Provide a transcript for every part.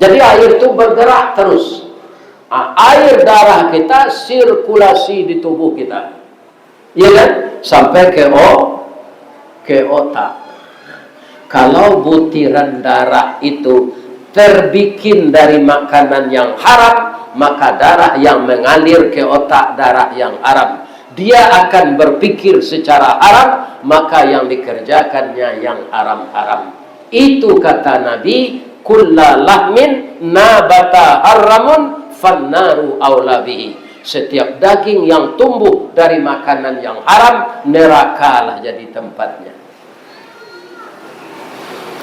Jadi air itu bergerak terus. Air darah kita sirkulasi di tubuh kita, ya kan? Sampai ke otak. Kalau butiran darah itu terbikin dari makanan yang haram, maka darah yang mengalir ke otak darah yang haram. Dia akan berpikir secara haram, maka yang dikerjakannya yang haram-haram. Itu kata Nabi, kulla lahmin nabata haramun fannaru aula bihi. Setiap daging yang tumbuh dari makanan yang haram, nerakalah jadi tempatnya.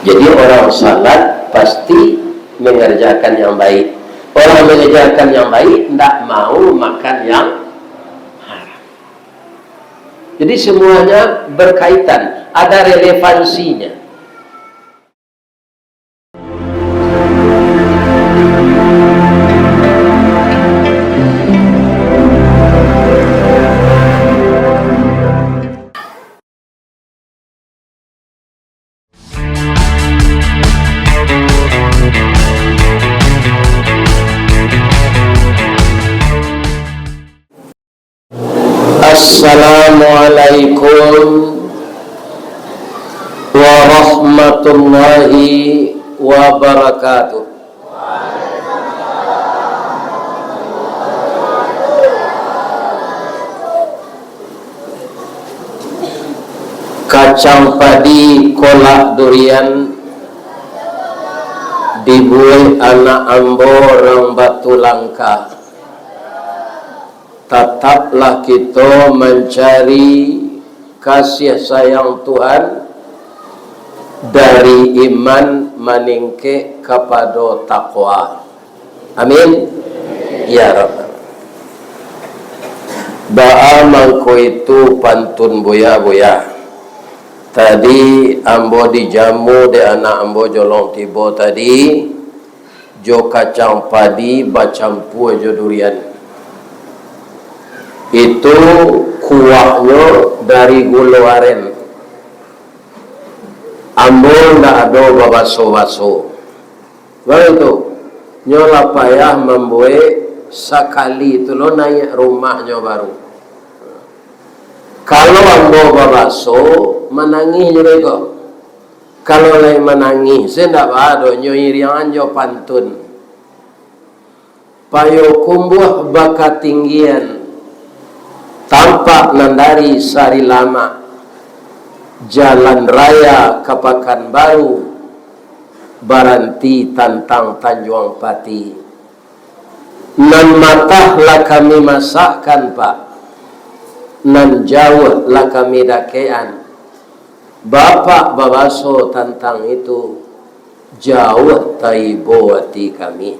Jadi orang salat pasti mengerjakan yang baik. Orang mengerjakan yang baik tidak mau makan yang haram. Jadi semuanya berkaitan, ada relevansinya. Assalamualaikum warahmatullahi wabarakatuh. Kacang padi, kolak durian, dibuih anak ambo orang batu langka. Tetaplah kita mencari kasih sayang Tuhan dari iman meningke kepada takwa. Amin. Ya Rabb. Doa mangko itu pantun boya-boya. Tadi ambo dijamu de anak ambo jolong tibo tadi jo kacang padi bacampu jo durian. Itu kuahnya dari gula aren. Ambo ndak ada babaso-baso. Baru itu nyola payah membuat sekali itu lo naik rumahnya baru. Kalau ambo babaso menangis juga. Kalau lain menangis saya ndak ada nyoirian jo pantun. Payo kumbuh bakat tinggian. Tampak nandari sari lama, jalan raya ke Pekanbaru, baranti tantang Tanjung Pati. Nan matahlah kami masakkan pak, nan jauh lah kami dakean. Bapak babaso tantang itu, jauh taibo hati kami.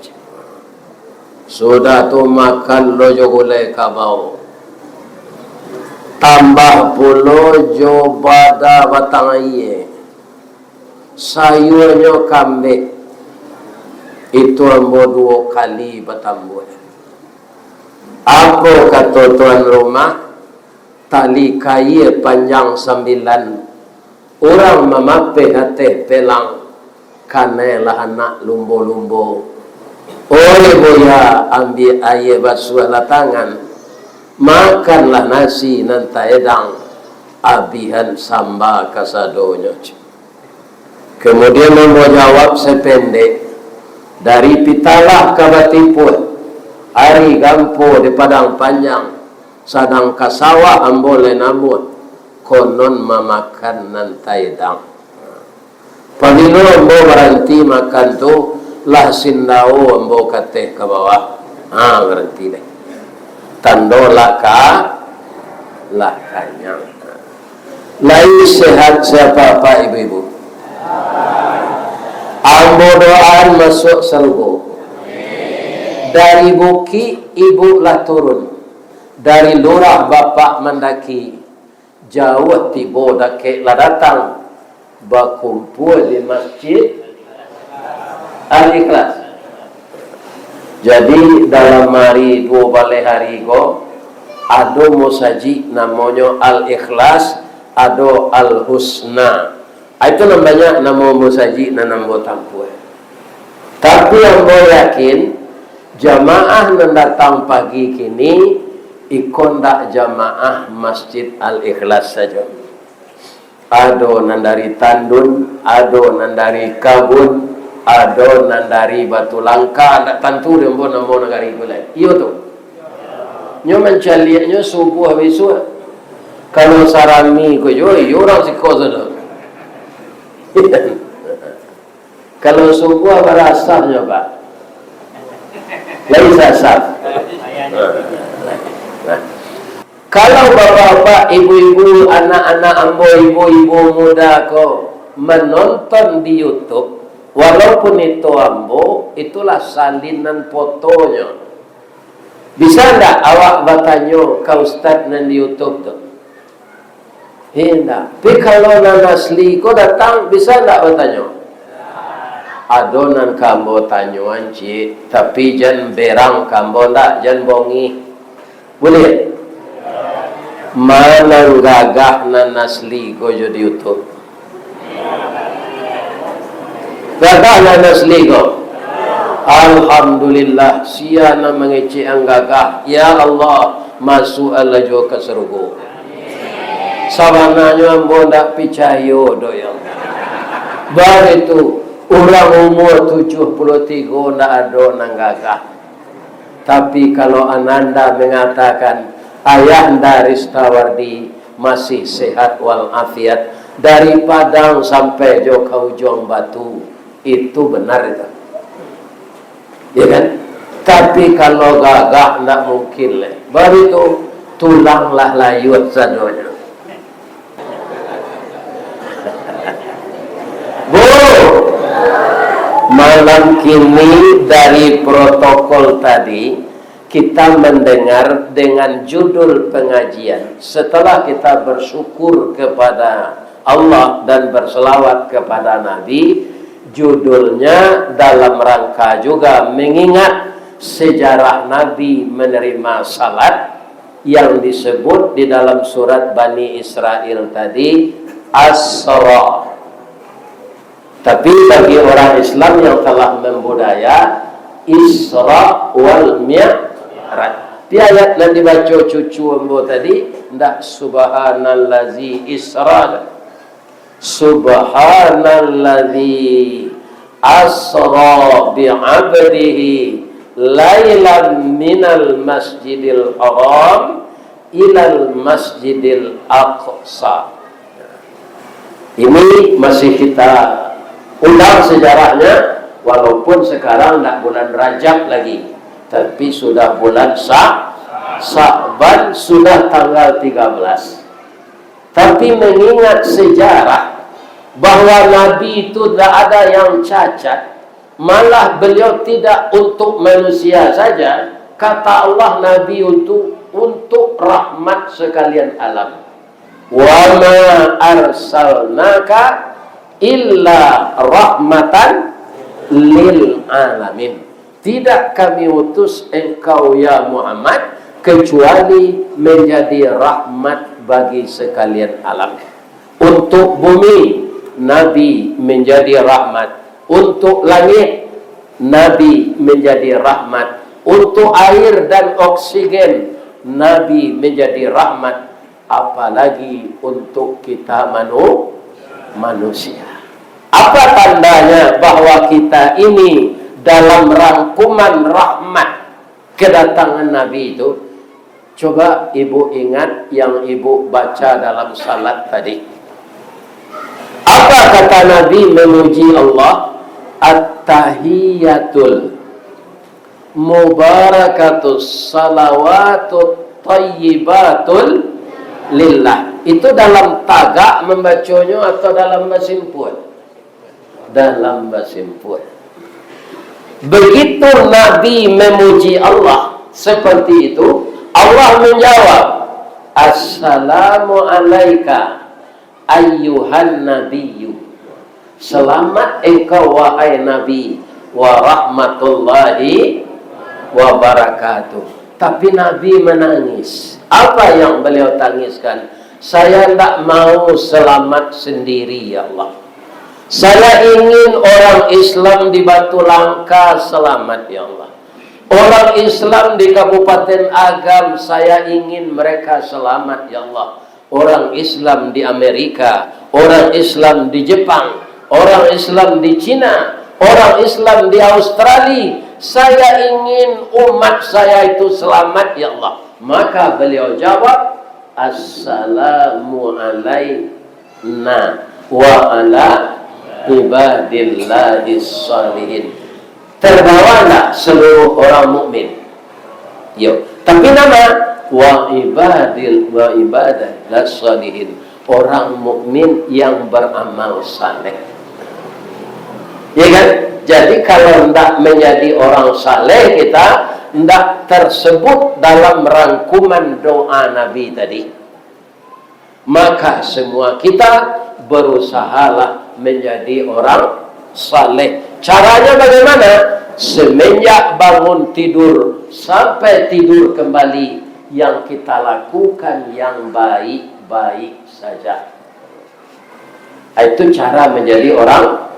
Sudah tu makan lojo gulai kabau. Tambah pulo jo bada batang iye sayurnya kambing itu ambo 2 kali bertambah. Apa kata tuan rumah? Tali kayu panjang 9, orang memape hati pelang kanelah anak lumbo-lumbo. Oleh boya ambil air basuh tangan, makanlah nasi nanta edang abihan samba kasadonya. Kemudian mau jawab sependek dari pitalah ke Batiput, hari gampo di padang panjang, sadang kasawah ambole nabut konon memakan nanta edang. Pagino ambo berhenti makan tu lah sindao ambo kateh ke bawah. Berhenti deh. Tando laka lakanya. Lain sehat siapa pak ibu-ibu? Ambo doaan masuk surga. Dari buki ibu lah turun. Dari lurah bapak mendaki. Jauh tibo dake lah datang. Bakumpul di masjid Al-Ikhlas. Jadi dalam hari 2 balai hari go ada musaji namanya Al-Ikhlas, ada Al-Husna. Itu namanya nama musaji na nambo tampu. Tapi yang gue yakin, jamaah yang datang pagi kini ikon dak jamaah Masjid Al-Ikhlas saja. Ado nan dari Tandun, ado nan dari Kabun, ado nan dari Batu Langka, ndak tentu dia mau negari gulai. Iyo tu. Nyo mencaliannya subuh besok. Kalau sarami ko yo orang si kosa dah. Kalau subuh berasapnya Pak. Lain asap. Kalau bapak-bapak, ibu-ibu, anak-anak ambo, ibu-ibu muda ko menonton di YouTube, walaupun itu ambo, itulah salinan fotonya. Bisa enggak awak bertanya ke Ustaz nan di YouTube tu? Tidak. Tapi kalau nan asli ko datang, bisa enggak bertanya? Adonan kambo tanyuan cik, tapi jangan berang kambo ndak, jangan bongi. Boleh? Mana gagah nan asli ko jadi YouTube? Gagah nan asli ko? Alhamdulillah, siana mengecek ang gagah. Ya Allah, masuk Allah jo ke surga. Sabananya ambo ndak picayo do ya. Bar itu orang umur 73 ndak ada nang gagah. Tapi kalau ananda mengatakan ayah dari Ristawardi masih sehat walafiat dari Padang sampai jo ke ujung Batu, itu benar itu. Ya kan? Tapi kalau gagah ndak mungkin leh. Baru itu tulanglah layut sadonya. Bu, malam kini dari protokol tadi kita mendengar dengan judul pengajian. Setelah kita bersyukur kepada Allah dan berselawat kepada Nabi, judulnya dalam rangka juga mengingat sejarah Nabi menerima salat yang disebut di dalam surat Bani Israel tadi, As-Sara. Tapi bagi orang Islam yang telah membudaya, Isra wal Mi'raj. Di ayat yang dibaca cucu ambo tadi, ndak subhanallazi isra. Subhanallazi asra bi'abdihi lailan minal masjidil haram ilal masjidil aqsa. Ini masih kita ulang sejarahnya, walaupun sekarang tidak bulan Rajab lagi, tapi sudah bulan Sa'ban, sudah tanggal 13. Tapi mengingat sejarah bahwa Nabi itu tidak ada yang cacat, malah beliau tidak untuk manusia saja, kata Allah Nabi untuk rahmat sekalian alam. Wa ma arsalnaka illa rahmatan lil alamin. Tidak kami utus engkau ya Muhammad kecuali menjadi rahmat bagi sekalian alam. Untuk bumi Nabi menjadi rahmat, untuk langit Nabi menjadi rahmat, untuk air dan oksigen Nabi menjadi rahmat, apalagi untuk kita manusia. Apa tandanya bahwa kita ini dalam rangkuman rahmat kedatangan Nabi itu? Coba ibu ingat yang ibu baca dalam salat tadi. Apa kata Nabi memuji Allah? At-tahiyatul mubarakatus salawatut tayyibatul lillah. Itu dalam tagak membacanya atau dalam basimpun? Dalam basimpun. Begitu Nabi memuji Allah seperti itu, Allah menjawab, Assalamu alaika ayyuhan nabiyyu. Selamat engkau wahai Nabi, wa rahmatullahi wa barakatuh. Tapi Nabi menangis. Apa yang beliau tangiskan? Saya tidak mau selamat sendiri ya Allah. Saya ingin orang Islam di Batu Langka selamat, ya Allah. Orang Islam di Kabupaten Agam, saya ingin mereka selamat, ya Allah. Orang Islam di Amerika, orang Islam di Jepang, orang Islam di Cina, orang Islam di Australia, saya ingin umat saya itu selamat, ya Allah. Maka beliau jawab, Assalamu alaina wa ala ibadillahis shalihin. Terbawalah seluruh orang mukmin. Yo, tapi nama wa ibadillah shalihin, orang mukmin yang beramal saleh. Ya kan? Jadi kalau hendak menjadi orang saleh, kita hendak tersebut dalam rangkuman doa Nabi tadi. Maka semua kita berusahalah menjadi orang saleh. Caranya bagaimana? Semenjak bangun tidur sampai tidur kembali, yang kita lakukan yang baik-baik saja. Itu cara menjadi orang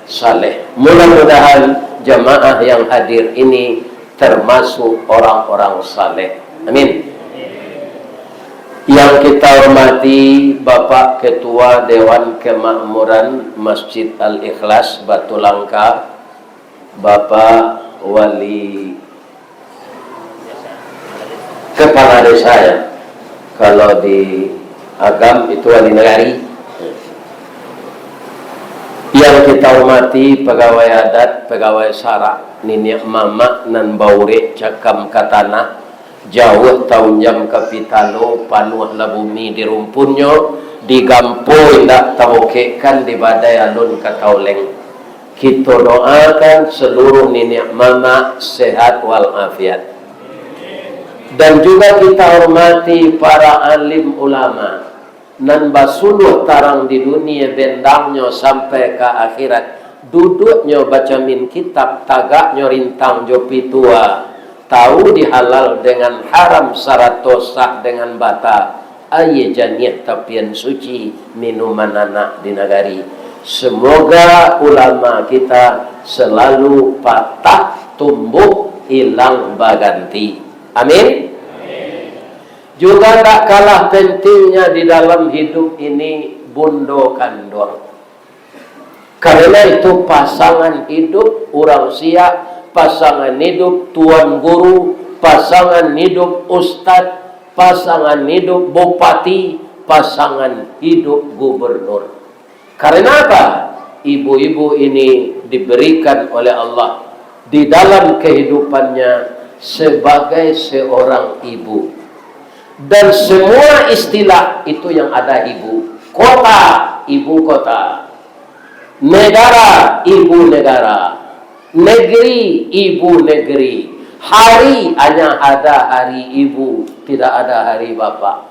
saleh. Mudah-mudahan jamaah yang hadir ini termasuk orang-orang saleh. Amin. Yang kita hormati Bapak Ketua Dewan Kemakmuran Masjid Al-Ikhlas Batu Langka, Bapak Wali Kepala Desa, ya. Kalau di Agam itu Wali Negari. Yang kita hormati pegawai adat, pegawai sarak, niniak mama nan baure cakam katana, jauh tahun jam kapitalo, panuh la bumi di rumpunyo, digampo indak tawokekan di badai alun katauleng. Kita doakan seluruh niniak mama sehat walafiat. Dan juga kita hormati para alim ulama nan basuluh tarang di dunia bendangnya sampai ke akhirat, duduknya baca min kitab, tagaknya rintang jopi tua, tahu dihalal dengan haram, syarat dosa dengan bata, aye janiah tapian suci minuman anak di negari. Semoga ulama kita selalu patah tumbuh hilang baganti. Amin. Juga tak kalah pentingnya di dalam hidup ini bundo kandor. Karena itu pasangan hidup orang siap, pasangan hidup tuan guru, pasangan hidup ustadz, pasangan hidup bupati, pasangan hidup gubernur. Karena apa? Ibu-ibu ini diberikan oleh Allah di dalam kehidupannya sebagai seorang ibu. Dan semua istilah itu yang ada ibu. Kota, ibu kota. Negara, ibu negara. Negeri, ibu negeri. Hari, hanya ada hari ibu, tidak ada hari bapak.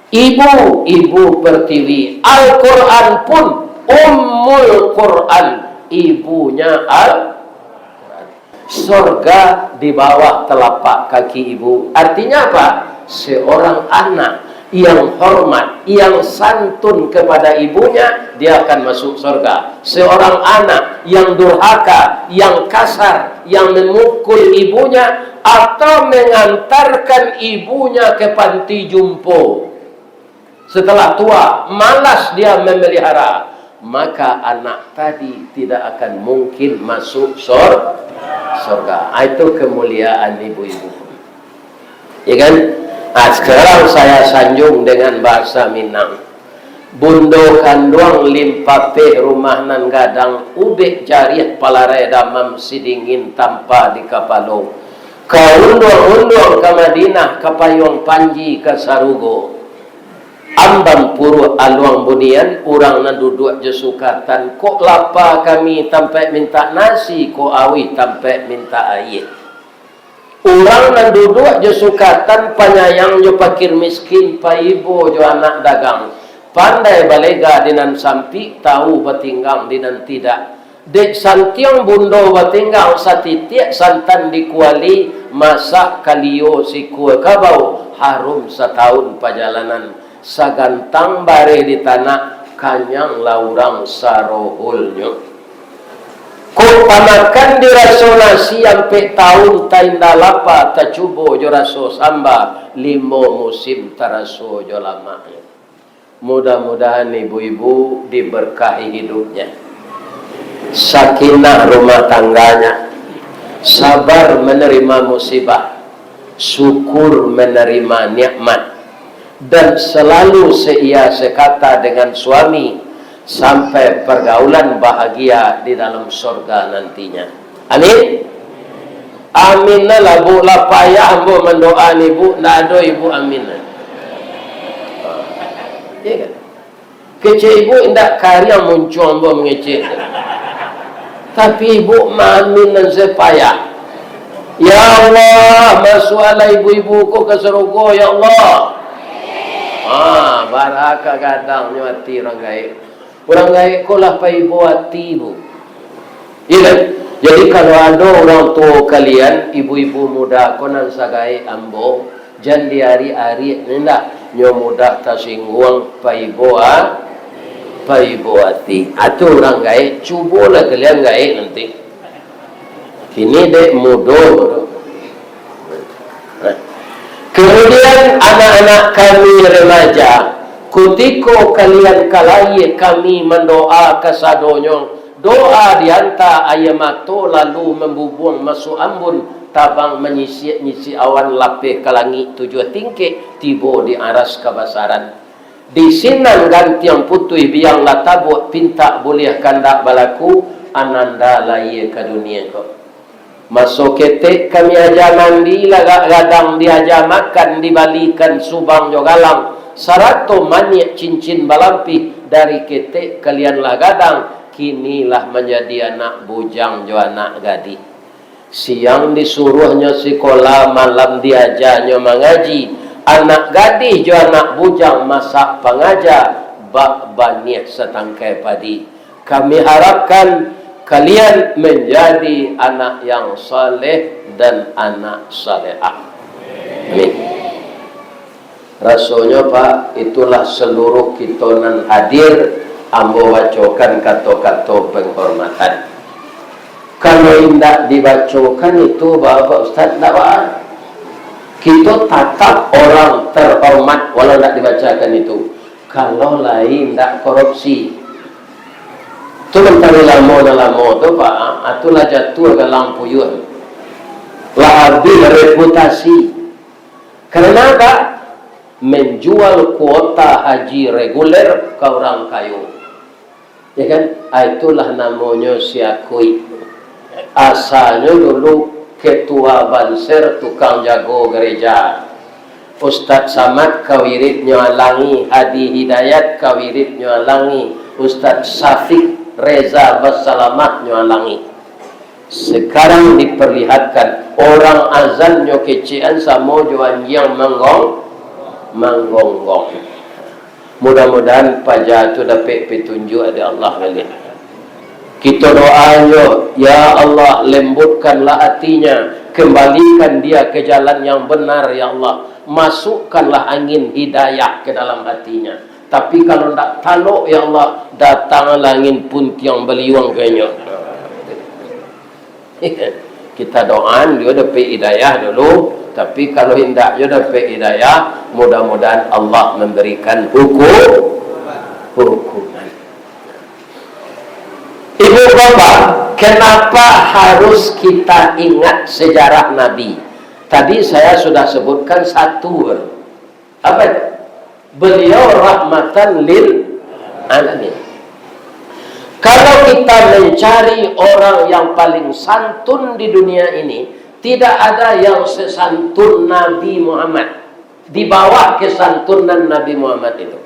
Ibu, ibu pertiwi. Al-Quran pun Ummul Quran, ibunya Al-Quran. Surga di bawah telapak kaki ibu. Artinya apa? Seorang anak yang hormat, yang santun kepada ibunya, dia akan masuk surga. Seorang anak yang durhaka, yang kasar, yang memukul ibunya, atau mengantarkan ibunya ke panti jompo, setelah tua, malas dia memelihara, maka anak tadi tidak akan mungkin masuk surga. Itu kemuliaan ibu-ibu. Ya kan? Nah, sekarang saya sanjung dengan bahasa Minang. Bundo kanduang limpape rumah nan gadang, ubek jariah palarai damam sidingin tanpa di kapalo. Kau undur-undur ke Madinah, ke Payung Panji, ke Sarugo. Ambang puru aluang bunian, orang nan duduk jesukatan. Kok lapa kami tampai minta nasi, kok awi tampai minta air. Orang nan duduk jesukatan, penyayang jo pakir miskin, pa ibu jo anak dagang. Pandai balega dinan sampi, tahu batinggang dinan tidak. Dek santiang bundo batinggang satitiak santan dikuali, masak kalio si kue kabau, harum setahun perjalanan. Sagantang bare di tanah, kanyang laurang sarohulnya. Ko pamakan di rasolasi sampai tahun tainda lapa tacubo jo raso samba 5 musim taraso jo lama. Mudah-mudahan ibu-ibu diberkahi hidupnya, sakinah rumah tangganya, sabar menerima musibah, syukur menerima nikmat, dan selalu seia sekata dengan suami sampai pergaulan bahagia di dalam surga nantinya. Amin. Amin lah bu, lah payah ambo mendoa ni bu, nak ada ibu amin. Ya kan? Kecil ibu indak karya muncul ambo mengecek. Tapi ibu amin dan sepayah. Ya Allah, masualah ibu-ibu ko ke surga ya Allah. Barakah kadang nyati orang gaib. Orang gaib ko lah pai buat ibu. Ya kan? Jadi kalau ada orang tua kalian, ibu-ibu muda konan sagai ambo, jangan di hari-hari nenda nyo muda tasingguang pai buati. Atau orang gaib, cubalah kalian gaib nanti. Ini dek mudo. Kemudian anak-anak kami remaja, kutiko kalian kalai kami mendoa kesadonyo, doa dianta ayamato lalu membubuang masuk ambun, tabang menyisi awan lapeh ke langit 7 tingkik, tibo di aras kebasaran. Di sinan gantiang putih biang latabut, pinta boleh kandak balaku, ananda laye ke dunia kau. Masuk ketek kami aja mandi, gadang diaja makan, dibalikan subang jogalang, sarato maniak cincin balampi, dari ketek kalianlah gadang, kinilah menjadi anak bujang jo anak gadi. Siang disuruhnya sekolah, malam diajarnya mengaji, anak gadis jo anak bujang masak pengajar, bak banyak setangkai padi. Kami harapkan kalian menjadi anak yang saleh dan anak salehah. Amin. Rasanya Pak, itulah seluruh kitonan hadir, ambo bacokan kata-kata penghormatan. Kalau tidak dibacokan itu Bapak Ustaz tidak apa. Kita tatap orang terhormat walau tidak dibacakan itu. Kalau lain tidak korupsi. Itu mentari lamo tu Pak, atulah jatuh ke lampu yun. Lah habis reputasi. Karena apa? Menjual kuota haji reguler ke orang kayu. Ya kan? Itulah namanya siakui. Asalnya dulu ketua banser tukang jago gereja. Ustaz Samad kawirid nyalangi, Hadi Hidayat kawirid nyalangi, Ustaz Syafiq Reza Bassalamat nyalangi. Sekarang diperlihatkan orang azan nyo kecian sama juan yang menggonggong. Mudah-mudahan pajak tu dapat petunjuk dari Allah kalian. Kita doanya, ya Allah lembutkanlah hatinya, kembalikan dia ke jalan yang benar ya Allah. Masukkanlah angin hidayah ke dalam hatinya. Tapi kalau tidak taluk ya Allah, datanglah angin puntiang beliung kayaknya. Kita doakan dia dapat hidayah dulu. Tapi kalau tidak dia dapat hidayah, mudah-mudahan Allah memberikan hukuman. Ibu bapak, kenapa harus kita ingat sejarah Nabi? Tadi saya sudah sebutkan satu. Apa itu? Beliau rahmatan lil alamin. Kalau kita mencari orang yang paling santun di dunia ini, tidak ada yang sesantun Nabi Muhammad. Di bawah kesantunan Nabi Muhammad itu.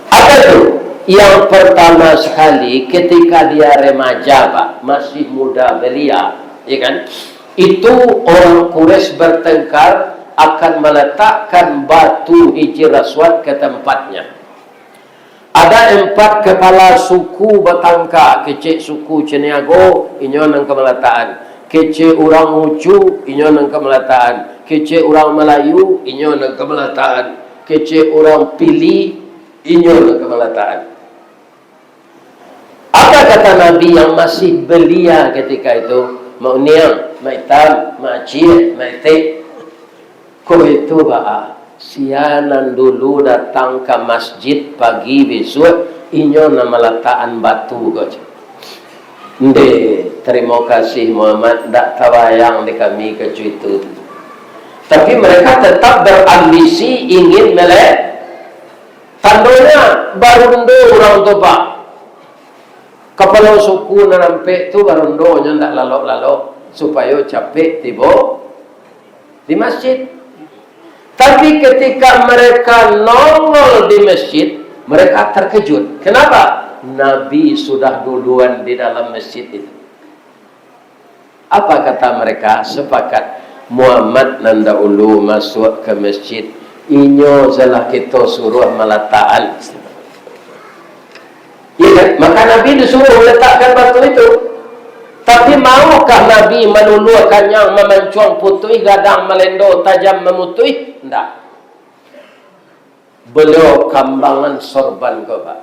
Apa itu? Yang pertama sekali, ketika dia remaja, Pak, masih muda belia, ya kan? Itu orang Quraisy bertengkar akan meletakkan batu hijir aswad ke tempatnya. Ada 4 kepala suku bertangka, kecil suku Ceniago, inyo nang kemeletaan. Kecil orang Ucu, inyo nang kemeletaan. Kecil orang Melayu, inyo nang kemeletaan. Kecil orang Pili, Inyo kemalataan. Apa kata Nabi yang masih belia ketika itu? Mau niang, mau hitam, mau cie, mau te. Kau itu sianan dulu datang ke masjid pagi besok, inyo nama letaan batu kau. Nde, terima kasih Muhammad, tak tawayang di kami ke itu. Tapi mereka tetap berambisi ingin melek. Tandonya barundo orang tu pak. Kepala suku nampak tu barundonya ndak lalok-lalok supaya capek tiba di masjid. Tapi ketika mereka nongol di masjid, mereka terkejut. Kenapa? Nabi sudah duluan di dalam masjid itu. Apa kata mereka? Sepakat Muhammad nanda ulu masuk ke masjid. Inyo salah kita suruh meletakkan. Ya kan? Maka Nabi disuruh meletakkan batu itu. Tapi maukah Nabi menulukannya memencuang putui, gadang melendo, tajam memutui? Tidak. Beliau kambangan sorban ko pak.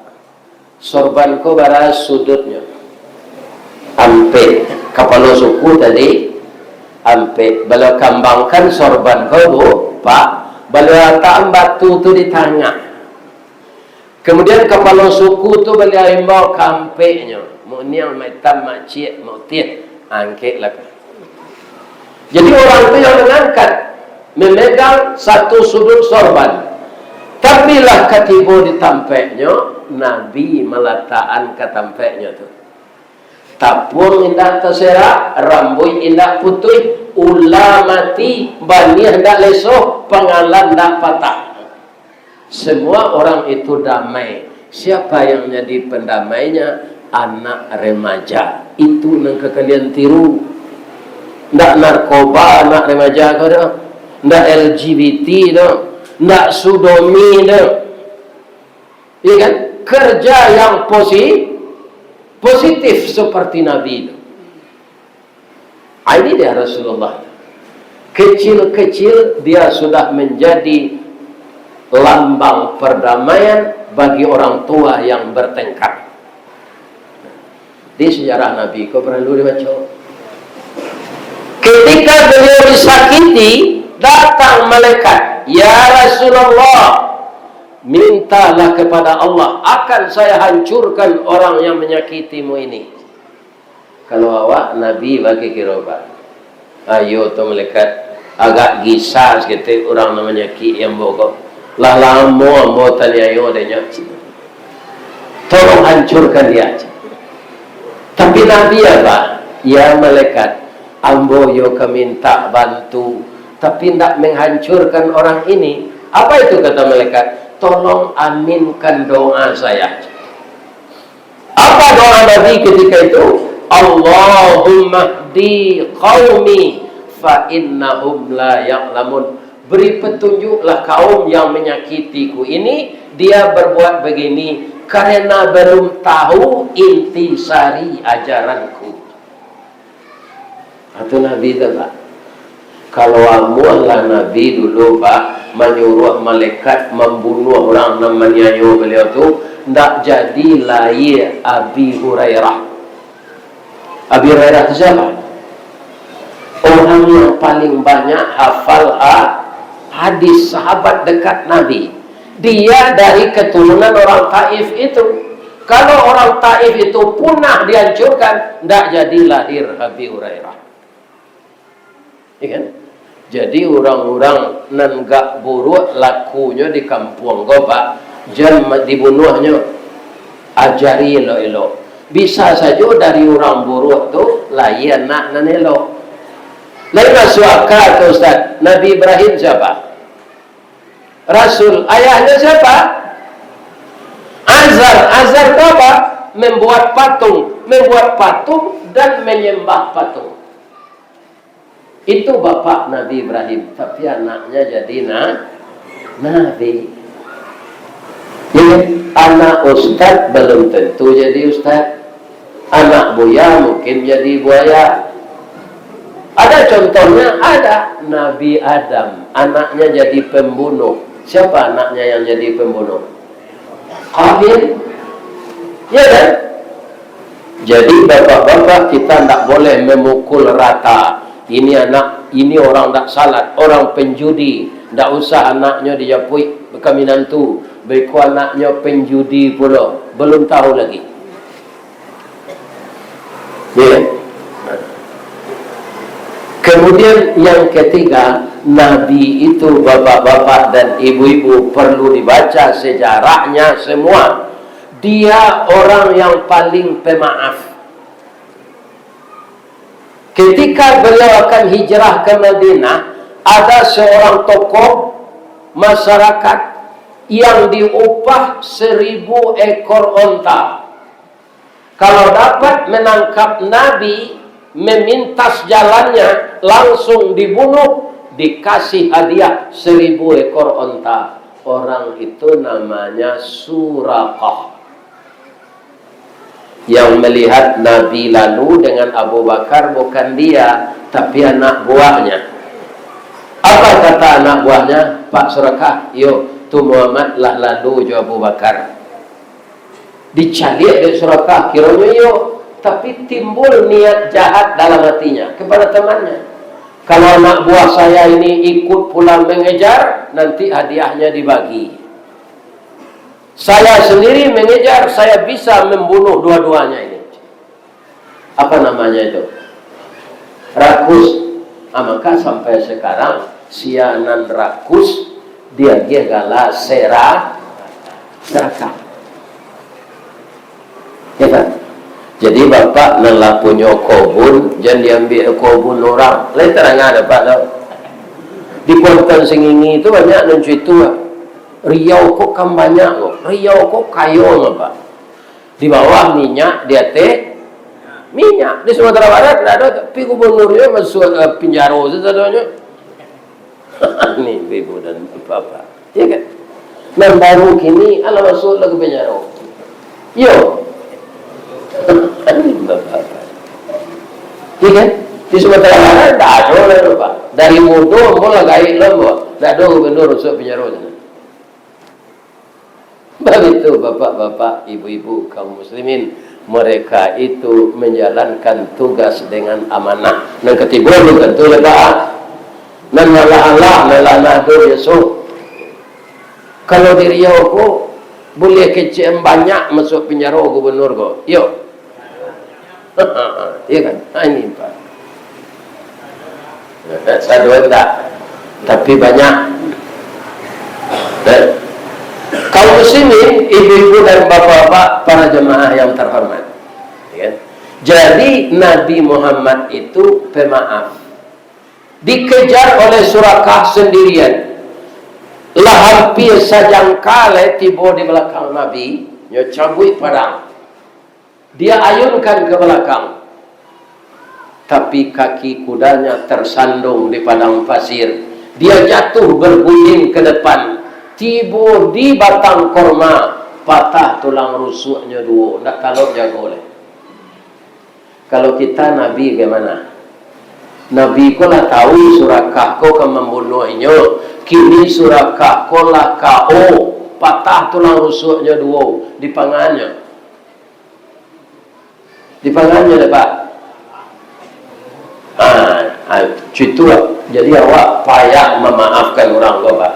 Sorban ko bara sudutnya. Ampe. Kepala suku tadi. Ampe. Beliau kambangkan sorban ko bu, pak. Beliau letakkan batu tu di tengah. Kemudian kepala suku tu beliau imbau kampenya. Mau niang, mau hitam, mau cik, mau tiap. Angkatlah. Jadi orang itu yang mengangkat. Memegang satu sudut sorban. Tapi lah ketiba di tampaknya. Nabi meletakkan ke tampaknya tu. Tapung indah terserak. Rambut indah putih. Ulah mati. Bani hendak lesoh. Pengalan hendak patah. Semua orang itu damai. Siapa yang jadi pendamainya? Anak remaja. Itu yang kalian tiru. Ndak narkoba anak remaja kau dah. Ndak LGBT dah. Ndak sodomi dah. Ya kan? Kerja yang positif seperti Nabi itu. Ini dia Rasulullah. Kecil-kecil dia sudah menjadi lambang perdamaian bagi orang tua yang bertengkar. Di sejarah Nabi, kau perlu dibaca. Ketika beliau disakiti, datang malaikat, ya Rasulullah, mintalah kepada Allah, akan saya hancurkan orang yang menyakitimu ini. Kalau awak Nabi bagi kiroba, ayo tu malaikat, agak gisah sikit orang yang menyakiti yang bogor. Lah lama tanya yo adanya. Tolong hancurkan dia. Tapi Nabi apa? Ya malaikat, ambo yo minta bantu, tapi tidak menghancurkan orang ini. Apa itu kata malaikat? Tolong aminkan doa saya. Apa doa Nabi ketika itu? Allahumma hdi qaumi fa innahum la ya'lamun. Beri petunjuklah kaum yang menyakitiku ini. Dia berbuat begini karena belum tahu intisari ajaranku. Atau Nabi itu pak. Kalau amulah Nabi dulu pak, menyuruh malaikat membunuh orang namanya beliau tu, tidak jadi lahir Abi Hurairah. Abi Hurairah itu siapa? Orang yang paling banyak hafal hadis sahabat dekat Nabi. Dia dari keturunan orang Taif itu. Kalau orang Taif itu punah dihancurkan, tidak jadi lahir Abi Hurairah. Ya kan? Jadi orang-orang nenggak buruk lakunya di kampung Goba, jangan dibunuhnya. Ajari elok-elok. Bisa saja dari orang buruk tu lahir anak nan elok. Lain masuk akal tu Ustaz. Nabi Ibrahim siapa? Rasul. Ayahnya siapa? Azar. Azar itu apa? Membuat patung. Membuat patung dan menyembah patung. Itu bapak Nabi Ibrahim. Tapi anaknya jadi Nabi. Ya, anak ustaz belum tentu jadi ustaz. Anak buaya mungkin jadi buaya. Ada contohnya, ada Nabi Adam, anaknya jadi pembunuh. Siapa anaknya yang jadi pembunuh? Qabil. Ya kan? Jadi bapak-bapak kita tidak boleh memukul rata. Ini anak, ini orang tak salat, orang penjudi. Tak usah anaknya dijapui berkaminan tu. Beku anaknya penjudi pula. Belum tahu lagi. Ya. Kemudian yang ketiga, Nabi itu bapak-bapak dan ibu-ibu perlu dibaca sejarahnya semua. Dia orang yang paling pemaaf. Ketika beliau akan hijrah ke Madinah, ada seorang tokoh masyarakat yang diupah 1000 ekor onta. Kalau dapat menangkap Nabi, memintas jalannya, langsung dibunuh, dikasih hadiah 1000 ekor onta. Orang itu namanya Suraqah. Yang melihat Nabi lalu dengan Abu Bakar bukan dia, tapi anak buahnya. Apa kata anak buahnya? Pak Suraqah, yo, tu Muhammad lah lalu jo Abu Bakar. Dicalik dari Suraqah, kiranya yo, tapi timbul niat jahat dalam hatinya kepada temannya. Kalau anak buah saya ini ikut pulang mengejar, nanti hadiahnya dibagi. Saya sendiri mengejar, saya bisa membunuh dua-duanya ini. Apa namanya itu? Rakus. Maka sampai sekarang sianan rakus dia gala seraka. Ya kan? Jadi bapak lelah punya kobun, jangan diambil kobun orang. Lain terang ada pak tau. Di Kuantan Sengingi itu banyak nuncu itu pak. Riau kok kan banyak kok. Riau kok kayo pak. Di bawah minyak, dia teh minyak. Di Sumatera Barat tidak ada, tapi gubernurnya masuk penjara setelahnya. Nih ibu dan bapak, ya kan? Nah baru kini ala masuk lagi penjara. Yo. Bapak. Ya kan? Di Sumatera Barat tidak ada pak. Dari mudo mula gaib lembut. Tidak ada gubernur masuk penjara sana. Begitu bapak-bapak, ibu-ibu, kaum muslimin, mereka itu menjalankan tugas dengan amanah. Dan ketiga tentu lepas dan Allah melanadu Yesus. Kalau di Riau kok boleh kecil banyak masuk penjara gubernur kok. Yuk. Iya kan? Ini pak. Saya tak. Tapi banyak. Kaum muslimin, ibu-ibu dan bapak-bapak, para jemaah yang terhormat. Ya. Jadi Nabi Muhammad itu pemaaf. Dikejar oleh Suraqah sendirian. Lah hampir sajangkala tiba di belakang Nabi, dia cabut pedang. Dia ayunkan ke belakang. Tapi kaki kudanya tersandung di padang pasir. Dia jatuh berguling ke depan. Tiba di batang korma, patah tulang rusuknya dua. Tak kalau jaga oleh. Kalau kita Nabi bagaimana? Nabi ko lah tahu Suraqah ko kan membunuhnya. Kini Suraqah ko lah kau patah tulang rusuknya dua di pangannya. Di pangannya deh pak. Itu jadi awak payah memaafkan orang ko pak.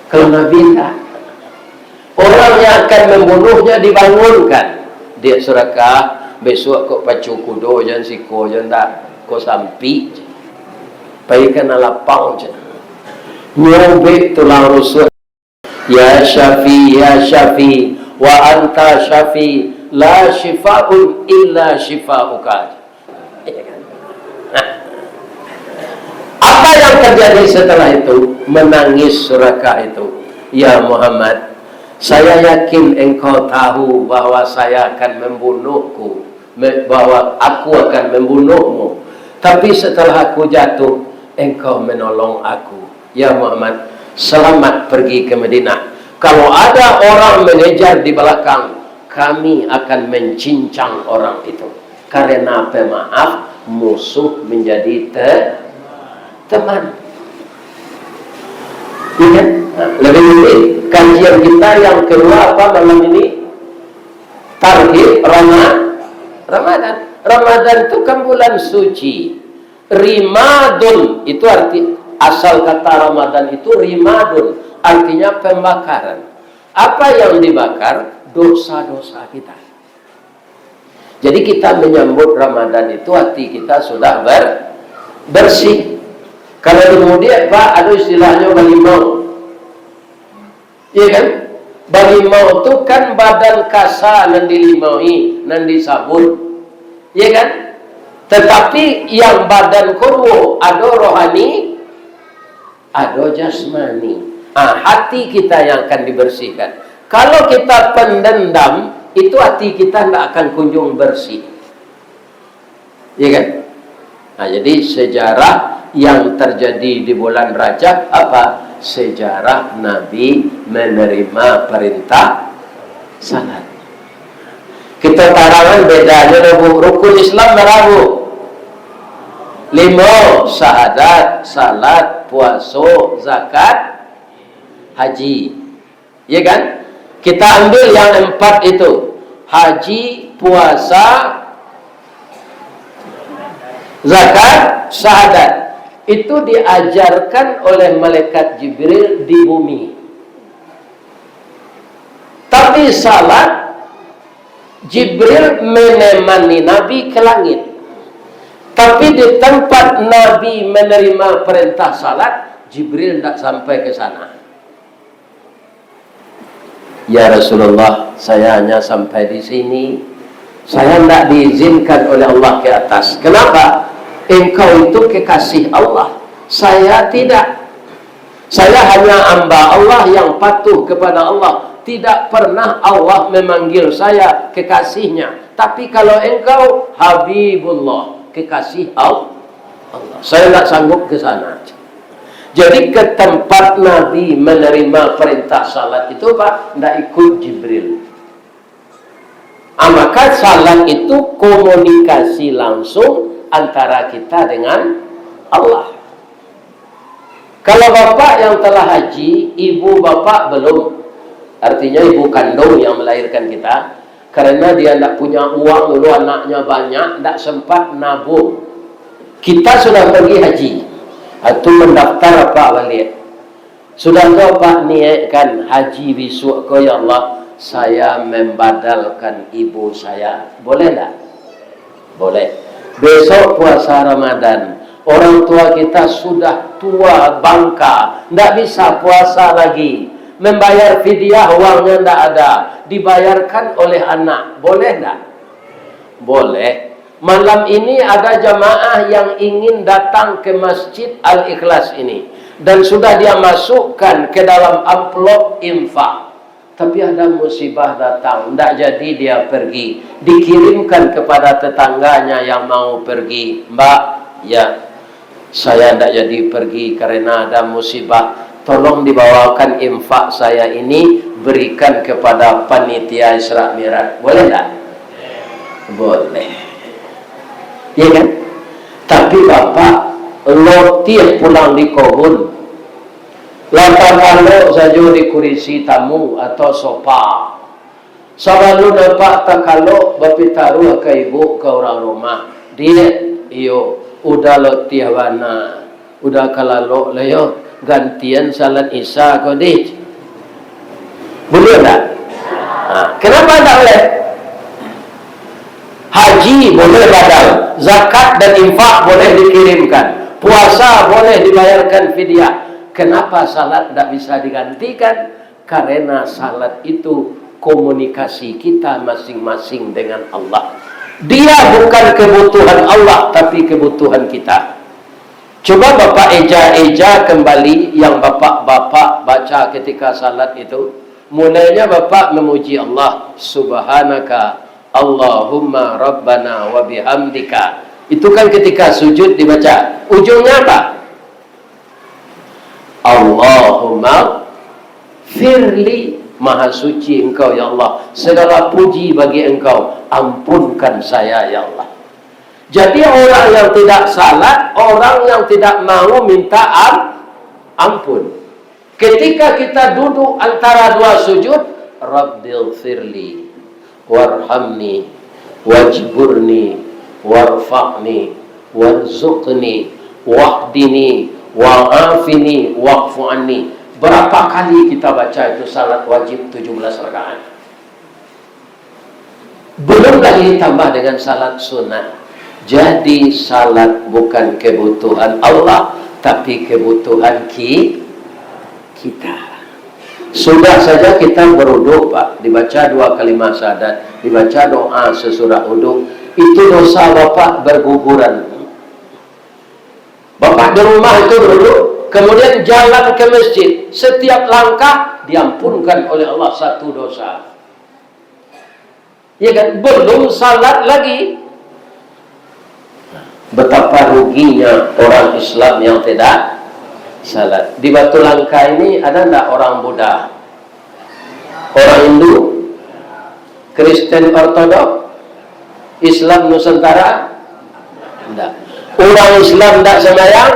Kalau Nabi tak, orang yang akan membunuhnya dibangunkan. Dia Suraqah, besok kok pacu kudo, jangan siko, jangan tak, kok sampi. Paikan lapang je. Nyobek tulang rusuk. Ya Syafi, wa anta Syafi, la syifa'un illa syifa'uka. Apa yang terjadi setelah itu? Menangis Suraqah itu. Ya Muhammad, saya yakin engkau tahu bahwa saya akan membunuhku, bahwa aku akan membunuhmu. Tapi setelah aku jatuh, engkau menolong aku. Ya Muhammad, selamat pergi ke Madinah. Kalau ada orang mengejar di belakang, kami akan mencincang orang itu. Karena pemaaf, musuh menjadi teman. Ya kan? Lebih baik kajian kita yang kedua apa malam ini? Tarhib Ramadan. Ramadan itu kan bulan suci. Rimadun itu arti asal kata Ramadan itu rimadun, artinya pembakaran. Apa yang dibakar? Dosa-dosa kita. Jadi kita menyambut Ramadan itu hati kita sudah bersih. Kalau kemudian Pak ada istilahnya balimau, iya kan? Balimau itu kan badan kasa nan dilimaui, nan disabun, iya kan? Tetapi yang badan kurwo ada rohani, ada jasmani. Hati kita yang akan dibersihkan. Kalau kita pendendam, itu hati kita tidak akan kunjung bersih, iya kan? Jadi sejarah yang terjadi di bulan Rajab apa? Sejarah Nabi menerima perintah salat. Kita tarangan bedanya rukun Islam berapa? 5, syahadat, salat, puasa, zakat, haji. Ya kan? Kita ambil yang 4 itu. Haji, puasa, zakat, syahadat. Itu diajarkan oleh malaikat Jibril di bumi. Tapi salat, Jibril menemani Nabi ke langit. Tapi di tempat Nabi menerima perintah salat, Jibril tidak sampai ke sana. Ya Rasulullah, saya hanya sampai di sini. Saya tidak diizinkan oleh Allah ke atas. Kenapa? Engkau itu kekasih Allah, saya tidak. Saya hanya hamba Allah yang patuh kepada Allah. Tidak pernah Allah memanggil saya kekasihnya. Tapi kalau engkau Habibullah, kekasih Allah, saya tidak sanggup ke sana. Jadi ke tempat Nabi menerima perintah salat itu Pak, tidak ikut Jibril. Maka salat itu komunikasi langsung antara kita dengan Allah. Kalau bapak yang telah haji, ibu bapak belum, artinya ibu kandung yang melahirkan kita, karena dia tidak punya uang dulu, anaknya banyak, tidak sempat nabung. Kita sudah pergi haji, atau mendaftar apa balik. Sudah tahu Pak niatkan haji besok ke ya Allah, saya membadalkan ibu saya. Boleh tidak? Boleh. Besok puasa Ramadan. Orang tua kita sudah tua bangka, tidak bisa puasa lagi. Membayar fidyah uangnya tidak ada, dibayarkan oleh anak. Boleh tidak? Boleh. Malam ini ada jamaah yang ingin datang ke Masjid Al-Ikhlas ini, dan sudah dia masukkan ke dalam amplop infak. Tapi ada musibah datang, tidak jadi dia pergi. Dikirimkan kepada tetangganya yang mau pergi. Mbak, ya, saya tidak jadi pergi karena ada musibah. Tolong dibawakan infak saya ini, berikan kepada panitia Isra Mi'raj. Boleh tidak? Boleh. Ya kan? Tapi bapak lotir pulang di kebun. Lantar kalau saja di kursi tamu atau sofa. Selalu dapat tak kalau bapak taruh ke ibu ke orang rumah. Dia, iyo, udah lotir wana, udah kalau leyo gantian salat isya kau di. Boleh tak? Kenapa tak boleh? Haji boleh badal, zakat dan infak boleh dikirimkan, puasa boleh dibayarkan fidyah. Kenapa salat tidak bisa digantikan? Karena salat itu komunikasi kita masing-masing dengan Allah. Dia bukan kebutuhan Allah, tapi kebutuhan kita. Coba bapak eja kembali yang bapak-bapak baca ketika salat itu. Mulainya bapak memuji Allah, Subhanaka Allahumma Rabbana wa bihamdika. Itu kan ketika sujud dibaca. Ujungnya apa? Allahumma firli, maha suci engkau ya Allah, segala puji bagi engkau, ampunkan saya ya Allah. Jadi orang yang tidak salat, orang yang tidak mau minta ampun. Ketika kita duduk antara dua sujud, Rabbighfirli warhamni wajburni warfa'ni warzuqni wahdini wa'afini wa'fu anni. Berapa kali kita baca itu salat wajib 17 rakaat? Belum lagi tambah dengan salat sunat. Jadi salat bukan kebutuhan Allah, tapi kebutuhan kita. Sudah saja kita berwuduk, Pak, dibaca 2 kalimat syahadat, dibaca doa sesudah wuduk, itu dosa Bapak berguguran. Bapak di rumah itu berwuduk, kemudian jalan ke masjid, setiap langkah diampunkan oleh Allah 1 dosa. Ya kan? Belum salat lagi. Betapa ruginya orang Islam yang tidak salat. Di Batu Langka ini ada enggak orang Buddha? Orang Hindu? Kristen Ortodok? Islam Nusantara? Enggak. Orang Islam enggak sembahyang?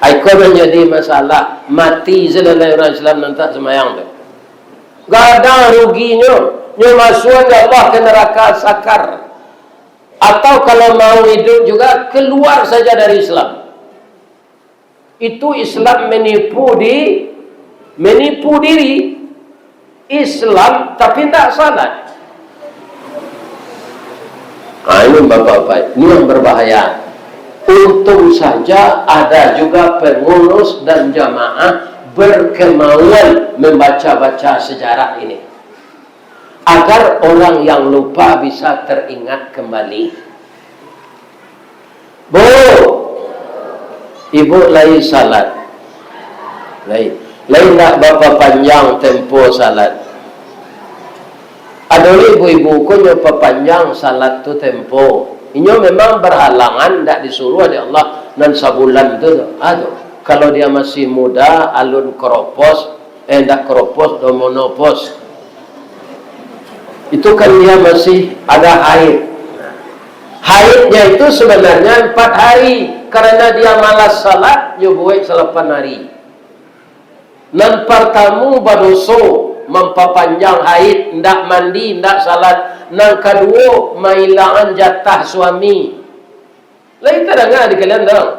Itu menjadi masalah. Mati selesai orang Islam nanti sembahyang tu. Gak ada ruginya. Nyo masuk Allah ke neraka sakar. Atau kalau mau hidup juga keluar saja dari Islam. Itu Islam menipu diri. Islam tapi tidak salat. Ini bapak-bapak, ini yang berbahaya. Untung saja ada juga pengurus dan jamaah berkemauan membaca-baca sejarah ini, agar orang yang lupa bisa teringat kembali. Bu, ibu lain salat, lain tak berapa panjang tempo salat. Ada ibu-ibu ko nyo papanjang salat tu tempo. Inyo memang berhalangan, tak disuruh oleh Allah nan sabulan tu. Aduh, kalau dia masih muda, alun keropos, tak keropos, monopos. Itu kan dia masih ada haid. Haidnya itu sebenarnya 4 hari. Karena dia malas salat, dia buat 8 hari. Nan pertama badoso, memperpanjang haid, ndak mandi, ndak salat. Nan kedua, mailangan jatah suami. Lain tak dengar di kalian dong?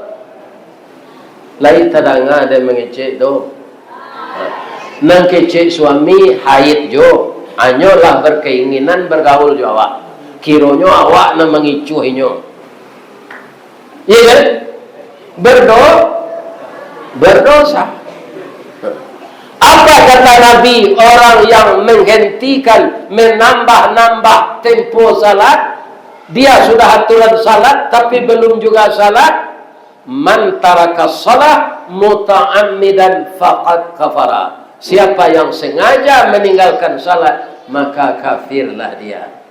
Lain tak dengar dia mengecek dong? Nan kecek suami, haid jo. Anyolah berkeinginan bergaul jo awak. Kironyo awak na mengicuhinyo. Iya kan? Berdosa. Apa kata Nabi? Orang yang menghentikan, menambah-nambah tempo salat, dia sudah aturan salat tapi belum juga salat. Man taraka salat muta'ammidan faqad kafara. Siapa yang sengaja meninggalkan salat, maka kafirlah dia.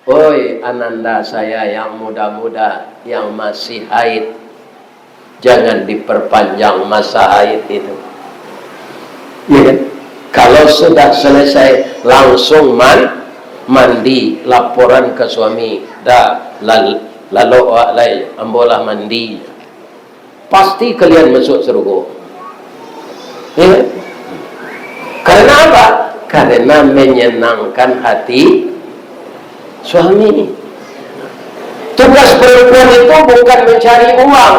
Oi ananda saya yang muda-muda, yang masih haid, jangan diperpanjang masa haid itu. Ya kan? Kalau sudah selesai langsung mandi, laporan ke suami, dah lalu ambolah mandi, pasti kalian masuk surga. Ya kan? Karena apa? Karena menyenangkan hati suami. Tugas perempuan itu bukan mencari uang,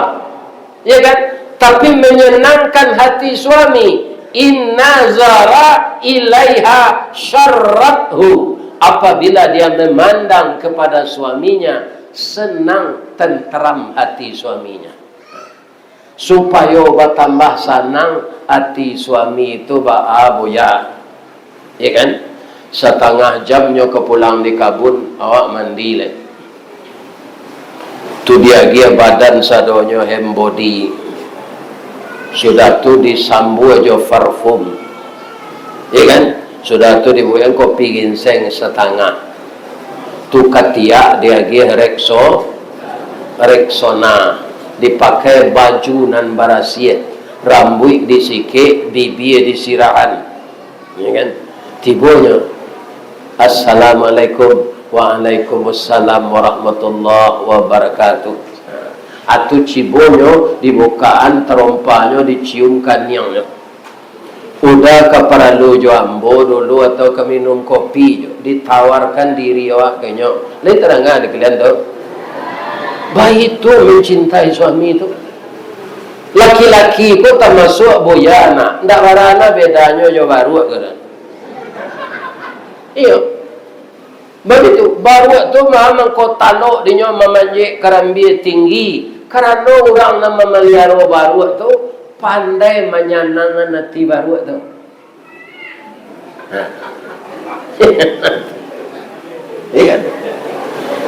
ya kan? Tapi menyenangkan hati suami. Inna zara ilaiha syarrathu. Apabila dia memandang kepada suaminya, senang, tenteram hati suaminya. Supaya bertambah senang hati suami itu baabuya. Ya kan? Setengah jamnya kepulang di kabun, awak mandi le. Tu dia badan sadonyo hembody. Sudah tu disambu aja parfum. Ya kan? Sudah tu dibuat kopi ginseng setengah. Tu katia dia Rexona. Dipakai baju nan barasiet. Rambut disike, bibir disirahan. Ya kan? Tibonya. Assalamualaikum. Waalaikumsalam warahmatullahi wabarakatuh. Atau cibonyo dibukaan terompanya diciumkan yang udah ke paralu jo ambo dulu atau ke minum kopi jo ditawarkan diri awak kenyo lain terangan di kalian tu bayi itu mencintai suami itu laki-laki itu termasuk boyana ndak warana bedanya jo baru kan iya begitu baru tu memang kau tanok dinyo memanjik kerambi tinggi karena orang nama melihara baru tu pandai menyenangkan hati baru tu. Iya kan?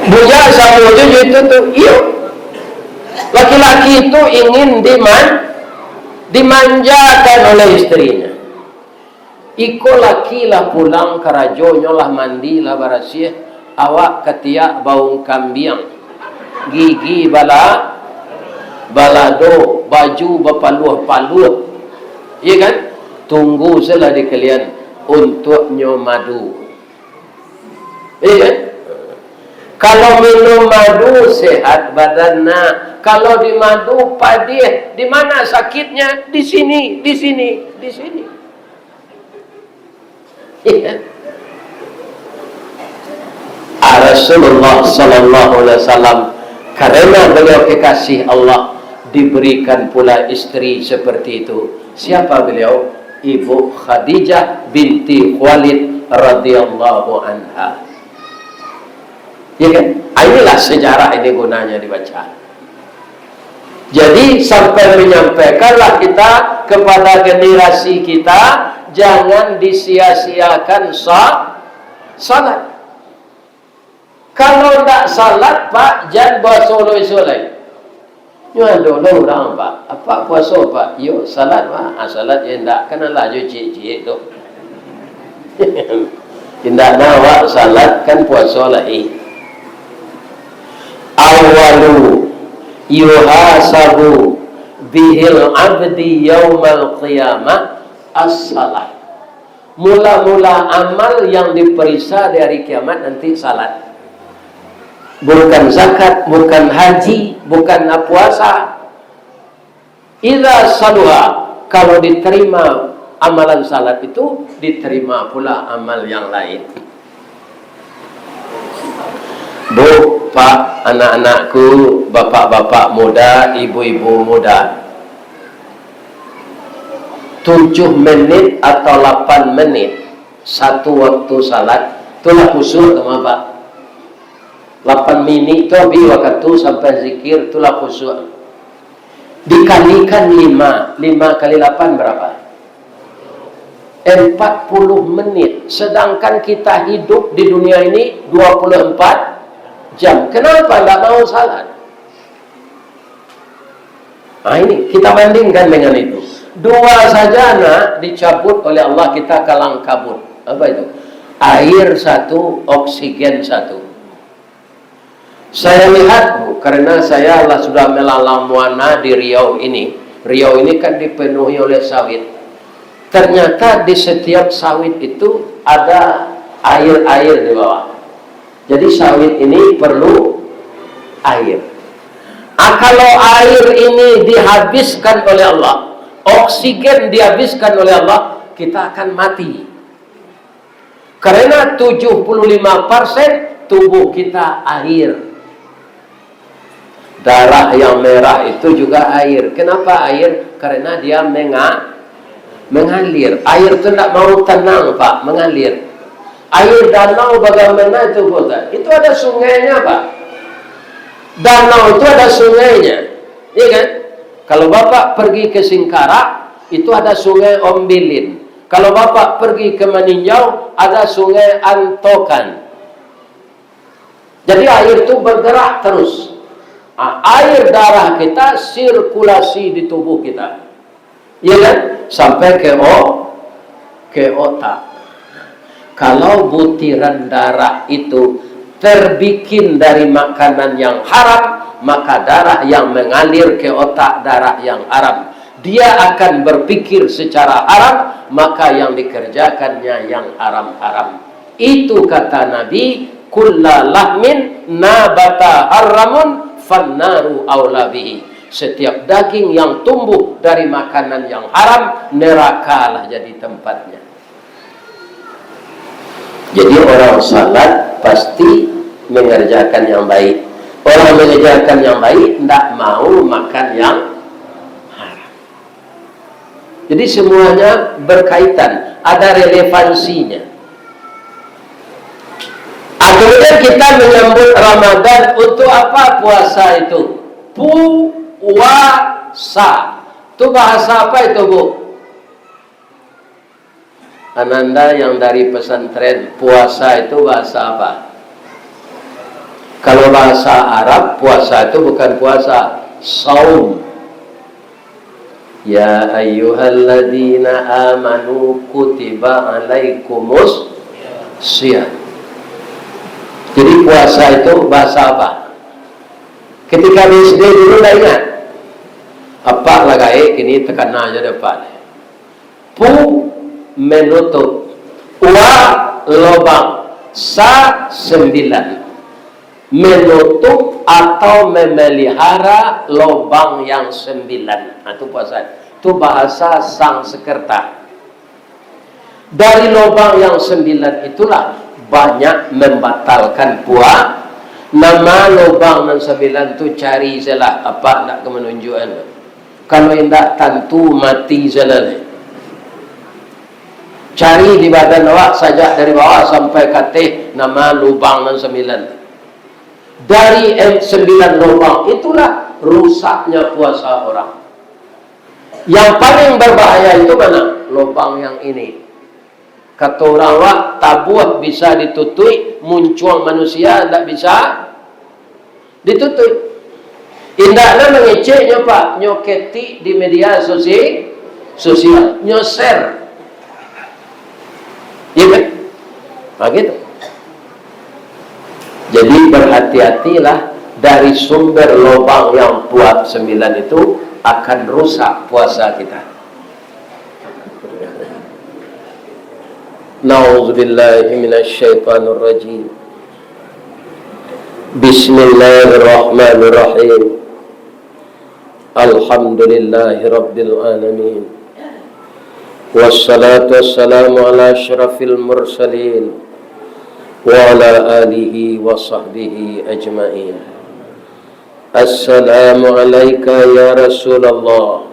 Buja sama itu tu, iyo. Laki-laki itu ingin dimanjakan oleh istrinya. Iko laki lah pulang ke rajonyo lah mandi lah barasih. Awak ketiak bau kambing, gigi balado, baju berpaluh-paluh, iya kan? Tunggu salah di kalian untuk nyomadu, iya kan? Kalau minum madu sehat badannya, kalau di madu padih, di mana sakitnya? Di sini, di sini, di sini. Iya kan? Rasulullah sallallahu alaihi wasallam karena beliau kekasih Allah diberikan pula istri seperti itu. Siapa beliau? Ibu Khadijah binti Khuwailid radhiyallahu anha. Ya kan? Inilah sejarah ini gunanya dibaca. Jadi sampai menyampaikanlah kita kepada generasi kita jangan disia-siakan salat. Kalau tidak salat, Pak, jangan buat soloi-soloi. Ya, dulu orang, Pak. Apa puasa, Pak? Yo, salat, Pak. Salat ya tidak. Kenalah je cik-cik tu. Tidak nak salat, kan puasa lagi. Awalu yuhasabu bihil abdi yaumal qiyamah as-salat. Mula-mula amal yang diperiksa di hari kiamat nanti salat. Bukan zakat, bukan haji, bukan puasa. Idza saluha, kalau diterima amalan salat itu, diterima pula amal yang lain. Bu, Pak, anak-anakku, bapak-bapak muda, ibu-ibu muda, 7 menit atau 8 menit satu waktu salat, itulah khusyuk sama Pak. 8 minit itu habis waktu sampai zikir, itulah khusyuk. Dikalikan 5 kali 8 berapa? 40 menit. Sedangkan kita hidup di dunia ini 24 jam. Kenapa enggak mau salat? Nah ini kita bandingkan dengan itu. 2 saja nak dicabut oleh Allah, kita kalang kabut. Apa itu? Air 1, oksigen 1. Saya lihat, Bu, karena saya sudah melalamuana di Riau ini. Riau ini kan dipenuhi oleh sawit. Ternyata di setiap sawit itu ada air-air di bawah. Jadi sawit ini perlu air. Kalau air ini dihabiskan oleh Allah, oksigen dihabiskan oleh Allah, kita akan mati. Karena 75% tubuh kita air. Darah yang merah itu juga air. Kenapa air? Karena dia mengalir. Air itu tidak mau tenang, Pak, mengalir. Air danau bagaimana itu, Pak? Itu ada sungainya, Pak. Danau itu ada sungainya, iya kan? Kalau Bapak pergi ke Singkarak, itu ada sungai Ombilin. Kalau Bapak pergi ke Meninjau, ada sungai Antokan. Jadi air itu bergerak terus. Air darah kita sirkulasi di tubuh kita, iya kan? Sampai ke otak. Kalau butiran darah itu terbikin dari makanan yang haram, maka darah yang mengalir ke otak darah yang haram. Dia akan berpikir secara haram, maka yang dikerjakannya yang haram-haram. Itu kata Nabi, kulla lahmin nabata haramun fannaru aula bihi. Setiap daging yang tumbuh dari makanan yang haram, nerakalah jadi tempatnya. Jadi orang salat pasti mengerjakan yang baik. Orang mengerjakan yang baik tidak mau makan yang haram. Jadi semuanya berkaitan, ada relevansinya. Kemudian kita menyambut Ramadan untuk apa puasa itu? Puasa. Itu bahasa apa itu, Bu? Ananda yang dari pesantren, puasa itu bahasa apa? Kalau bahasa Arab, puasa itu bukan puasa, saum. Ya ayyuhalladzina amanu kutiba alaikumus syiyam. Jadi puasa itu bahasa apa? Ketika di SD dulu dah ingat. Apa lagai kini tekan aja depan. Pu menutup, wa lobang, sa 9. Menutup atau memelihara lobang yang 9. Itu puasa. Itu bahasa Sanskerta. Dari lobang yang 9 itulah banyak membatalkan puasa. Nama lubang 9 tu cari salah apa nak ke menunjukkan. Kalau tidak tentu mati salah. Cari di badan awak saja dari bawah sampai kata nama lubang 9. Dari 9 lubang itulah rusaknya puasa orang. Yang paling berbahaya itu mana? Lubang yang ini. Kata orang wak, tabuh bisa ditutui, muncul manusia tidak bisa ditutui. Indahnya mengeceknya Pak, nyoketi di media sosial, nyoser. Iya kan? Nah gitu. Jadi berhati-hatilah dari sumber lubang yang buat 9 itu akan rusak puasa kita. Na'udzubillahi minasyaitonir rajim. Bismillahirrahmanirrahim. Alhamdulillahi rabbil alamin. Wassalatu wassalamu ala asyrafil mursalin wa ala alihi wa sahbihi ajma'in. Assalamu alayka ya Rasulullah.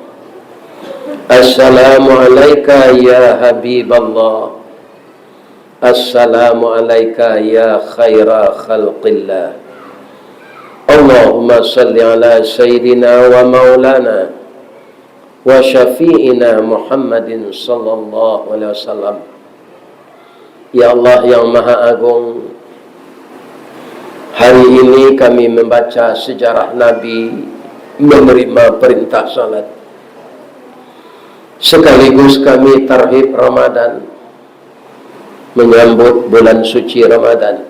Assalamu alayka ya Habiballah. Assalamu alayka ya khaira khalqillah. Allahumma salli ala sayyidina wa maulana wa syafi'ina Muhammadin sallallahu alaihi wasallam. Ya Allah yang Maha Agung, hari ini kami membaca sejarah Nabi menerima perintah salat. Sekaligus kami tarhib Ramadan, menyambut bulan suci Ramadan.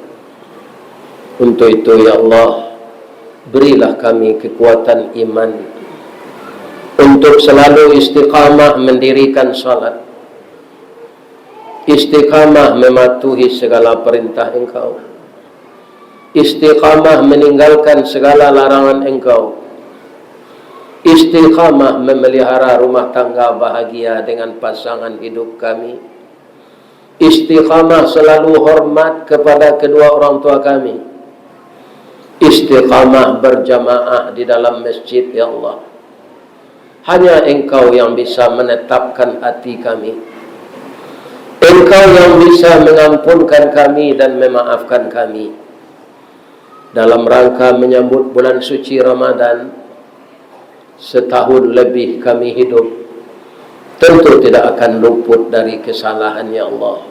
Untuk itu ya Allah, berilah kami kekuatan iman untuk selalu istiqamah mendirikan salat, istiqamah mematuhi segala perintah Engkau, istiqamah meninggalkan segala larangan Engkau, istiqamah memelihara rumah tangga bahagia dengan pasangan hidup kami, istiqamah selalu hormat kepada kedua orang tua kami, istiqamah berjamaah di dalam masjid ya Allah. Hanya Engkau yang bisa menetapkan hati kami, Engkau yang bisa mengampunkan kami dan memaafkan kami. Dalam rangka menyambut bulan suci Ramadan, setahun lebih kami hidup, tentu tidak akan luput dari kesalahan ya Allah.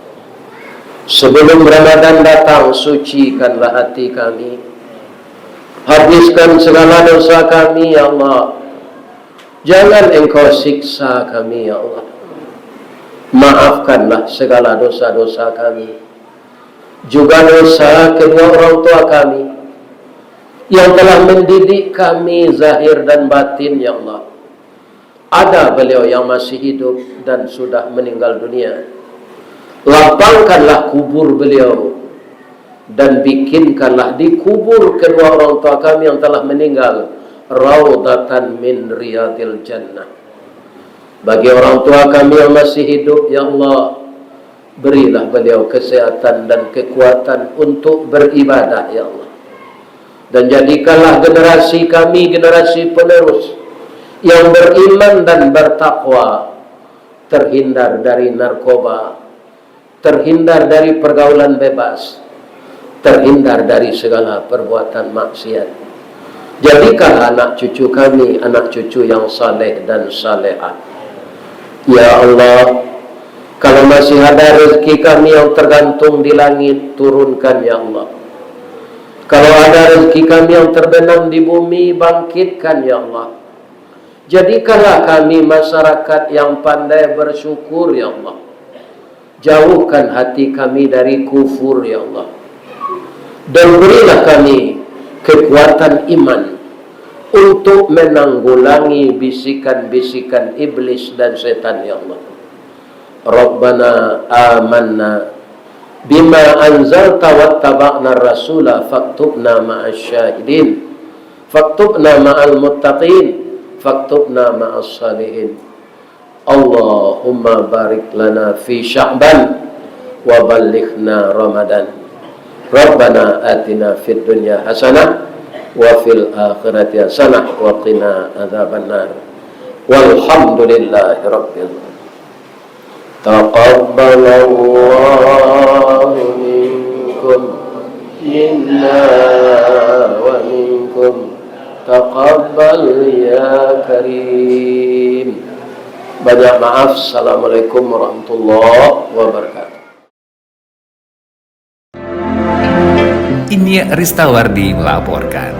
Sebelum Ramadan datang, sucikanlah hati kami, habiskan segala dosa kami ya Allah. Jangan Engkau siksa kami ya Allah. Maafkanlah segala dosa-dosa kami, juga dosa kedua orang tua kami yang telah mendidik kami zahir dan batin ya Allah. Ada beliau yang masih hidup dan sudah meninggal dunia, lapangkanlah kubur beliau, dan bikinkanlah di kubur kedua orang tua kami yang telah meninggal raudhatan min riyadil jannah. Bagi orang tua kami yang masih hidup, ya Allah, berilah beliau kesehatan dan kekuatan untuk beribadah, ya Allah. Dan jadikanlah generasi kami generasi penerus yang beriman dan bertakwa, terhindar dari narkoba, terhindar dari pergaulan bebas, terhindar dari segala perbuatan maksiat. Jadikanlah anak cucu kami anak cucu yang saleh dan salehah. Ya Allah, kalau masih ada rezeki kami yang tergantung di langit, turunkan ya Allah. Kalau ada rezeki kami yang terbenam di bumi, bangkitkan ya Allah. Jadikanlah kami masyarakat yang pandai bersyukur ya Allah. Jauhkan hati kami dari kufur ya Allah. Dan berilah kami kekuatan iman untuk menanggulangi bisikan-bisikan iblis dan setan ya Allah. Rabbana amanna bima anzalta wattaba'na rasula faktubna ma'as syahidin faktubna ma'al muttaqin faktubna ma'as salihin. Allahumma barik lana fi sya'ban wa ballighna ramadan. Rabbana atina fid dunya hasanah wa fil akhirati hasanah wa qina adzabannar. Walhamdulillahi rabbil alamin. Taqabbalallahu minkum minna wa minkum taqabbal ya karim. Banyak maaf. Assalamualaikum warahmatullahi wabarakatuh. Ini Ristawardi melaporkan.